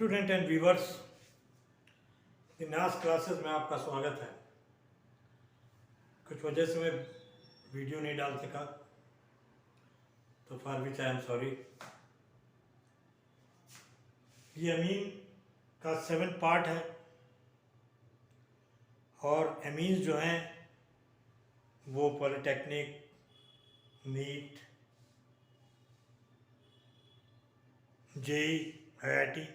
Student and viewers, इनास classes में आपका स्वागत है। कुछ वजह से मैं वीडियो नहीं डाल सका, तो for which I am sorry. ये अमीन का 7 पार्ट है और अमीन्स जो हैं वो पॉलिटेक्निक, नीट, जेई, IIT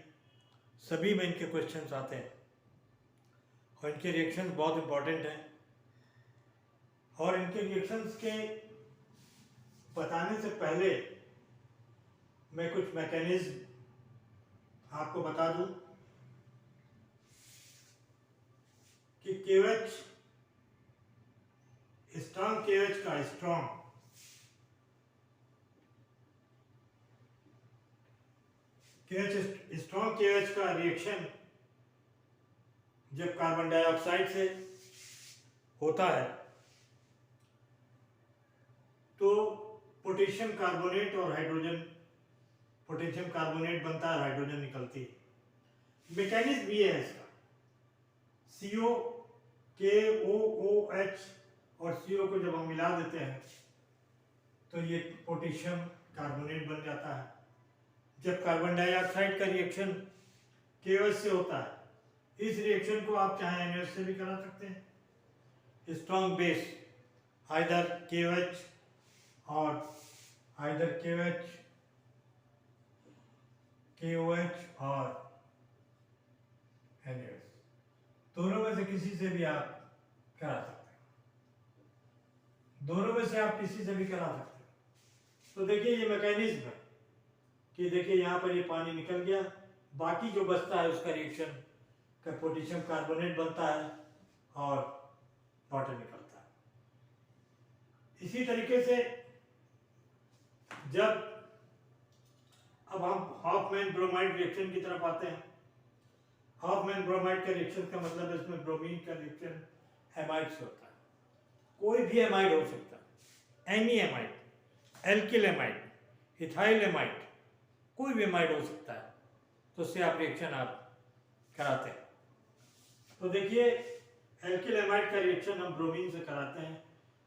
सभी में इनके क्वेश्चंस आते हैं और इनके रिएक्शंस बहुत इम्पोर्टेंट हैं। और इनके रिएक्शंस के बताने से पहले मैं कुछ मैकेनिज्म आपको बता दूं कि KOH, स्ट्रॉन्ग KOH का स्ट्रॉन्ग KOH का रिएक्शन जब कार्बन डाइऑक्साइड से होता है तो पोटेशियम कार्बोनेट और पोटेशियम कार्बोनेट बनता है, हाइड्रोजन निकलती है। मैकेनिज्म ये है इसका, CO, KOOH और CO को जब हम मिला देते हैं तो ये पोटेशियम कार्बोनेट बन जाता है। जब कार्बन डाइऑक्साइड का रिएक्शन KOH से होता है, इस रिएक्शन को आप चाहे NaOH से भी करा सकते हैं। स्ट्रॉन्ग बेस आइदर KOH और KOH और NaOH, दोनों में से किसी से भी आप करा सकते हैं। दोनों में से आप किसी से भी करा सकते हैं। तो देखिए ये मैकेनिज्म है कि देखिए यहाँ पर ये पानी निकल गया, बाकी जो बचता है उसका रिएक्शन का पोटेशियम कार्बोनेट बनता है और वाटर निकलता है। इसी तरीके से जब अब हम हॉफमैन ब्रोमाइड रिएक्शन की तरफ आते हैं। हॉफमैन ब्रोमाइड का रिएक्शन का मतलब है इसमें ब्रोमीन का रिएक्शन एमाइड से होता है। कोई भी एमाइड हो सकता है, any amide, alkyl amide, ethyl amide, कोई भी एमाइड हो सकता है। तो उससे आप रिएक्शन आप कराते हैं। तो देखिए एल्किल एमाइड का रिएक्शन हम ब्रोमीन से कराते हैं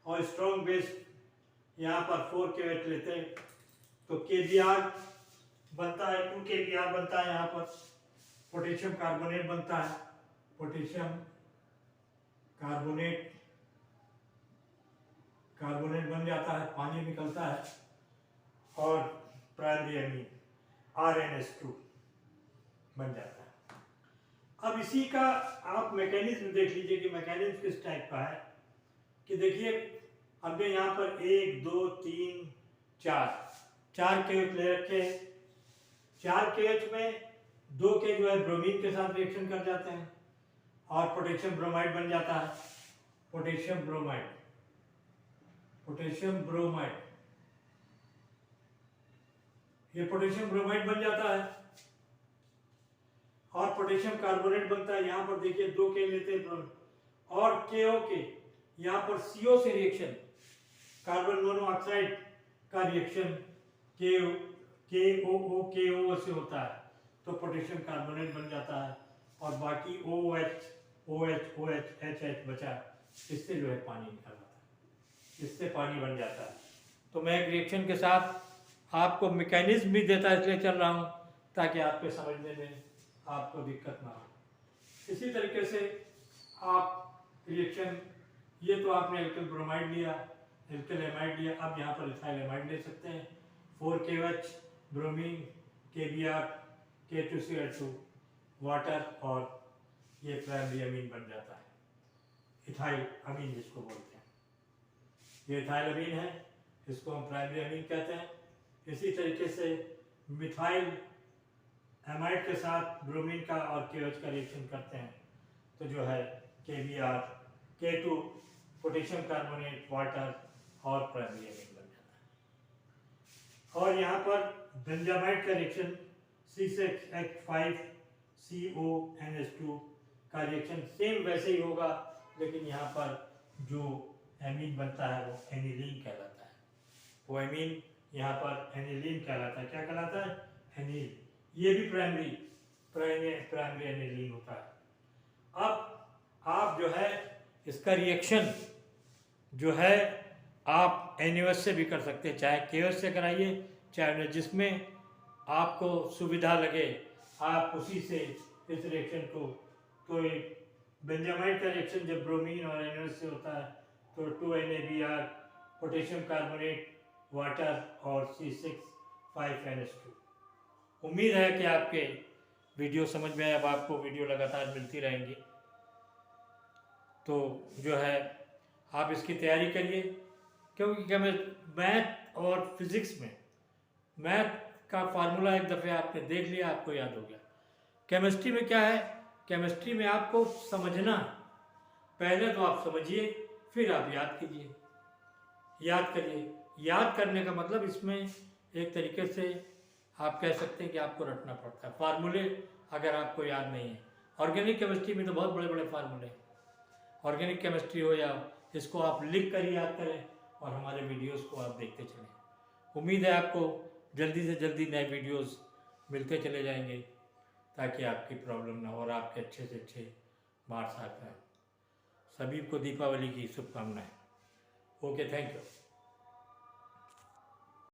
और स्ट्रॉन्ग बेस यहाँ पर 4 KOH लेते हैं तो KBr बनता है, 2 KBr बनता है। यहाँ पर पोटेशियम कार्बोनेट बनता है, पोटेशियम कार्बोनेट बन जाता है, पानी निकलता है और प्राइमरी अमीन RNS2 बन जाता है। अब इसी का आप मैकेनिज्म देख लीजिए कि मैकेनिज्म किस टाइप का है। कि देखिए हमने यहाँ पर 1 2 3 4 KOH ले रखे हैं। 4 KOH में 2 के जो है ब्रोमीन के साथ रिएक्शन कर जाते हैं और पोटेशियम ब्रोमाइड बन जाता है। पोटेशियम ब्रोमाइड ये पोटेशियम ब्रोमाइड बन जाता है और पोटेशियम कार्बोनेट बनता है। यहाँ पर देखिए 2 के लेते हैं और KO यहाँ पर CO से रिएक्शन, कार्बन मोनोऑक्साइड का रिएक्शन KO से होता है तो पोटेशियम कार्बोनेट बन जाता है और बाकी OH HH बचा, इससे जो है पानी निकल आता है, इससे पानी बन जाता है। तो मैं एक रिएक्शन के साथ आपको मैकेनिज्म भी देता इसलिए चल रहा हूँ ताकि आपके समझने में आपको दिक्कत ना हो। इसी तरीके से आप रिएक्शन, ये तो आपने एल्किल ब्रोमाइड लिया, एल्किल एमाइड लिया, अब यहाँ पर इथाइल एमाइड ले सकते हैं। 4 KOH bromine, KBr, K2Cl2 water और ये प्राइमरी अमीन बन जाता है, इथाइल अमीन जिसको बोलते हैं। ये इथाइल अमीन है, इसको हम प्राइमरी अमीन कहते हैं। इसी तरीके से मिथाइल एमाइड के साथ ब्रोमीन का और KOH का रिएक्शन करते हैं तो जो है KBr, K2 potassium carbonate, water और प्राइमरी अमीन बन जाता है। और यहाँ पर बेंजामाइड का रिएक्शन C6H5CONH2 का रिएक्शन सेम वैसे ही होगा, लेकिन यहाँ पर जो एमीन बनता है वो एनिलीन कहलाता है। वो एमीन यहाँ पर एनिलीन कहलाता है। क्या कहलाता है? एनिल। ये भी प्राइमरी प्राइमरी एनिलीन होता है। अब आप जो है इसका रिएक्शन जो है आप NaOH से भी कर सकते हैं, चाहे KOH से कराइए, चाहे जिसमें आपको सुविधा लगे आप उसी से इस रिएक्शन को। तो एक बेंजामाइड का रिएक्शन जब ब्रोमीन और NaOH से होता है तो 2NaBr, पोटेशियम कार्बोनेट, वाटर और C6H5NH2। उम्मीद है कि आपके वीडियो समझ में आए। अब आपको वीडियो लगातार मिलती रहेंगी, तो जो है आप इसकी तैयारी करिए, क्योंकि मैथ और फिज़िक्स में मैथ का फार्मूला एक दफ़े आपने देख लिया, आपको याद हो गया। केमिस्ट्री में क्या है, केमिस्ट्री में आपको समझना, पहले तो आप समझिए फिर आप याद कीजिए, याद करिए। याद करने का मतलब इसमें एक तरीके से आप कह सकते हैं कि आपको रटना पड़ता है फार्मूले, अगर आपको याद नहीं है। ऑर्गेनिक केमिस्ट्री में तो बहुत बड़े बड़े फार्मूले, ऑर्गेनिक केमिस्ट्री हो या इसको आप लिख कर ही याद करें और हमारे वीडियोस को आप देखते चलें। उम्मीद है आपको जल्दी से जल्दी नए वीडियोस मिलते चले जाएंगे, ताकि आपकी प्रॉब्लम ना हो और आपके अच्छे से अच्छे मार्क्स आ पाए। सभी को दीपावली की शुभकामनाएं। Okay, thank you.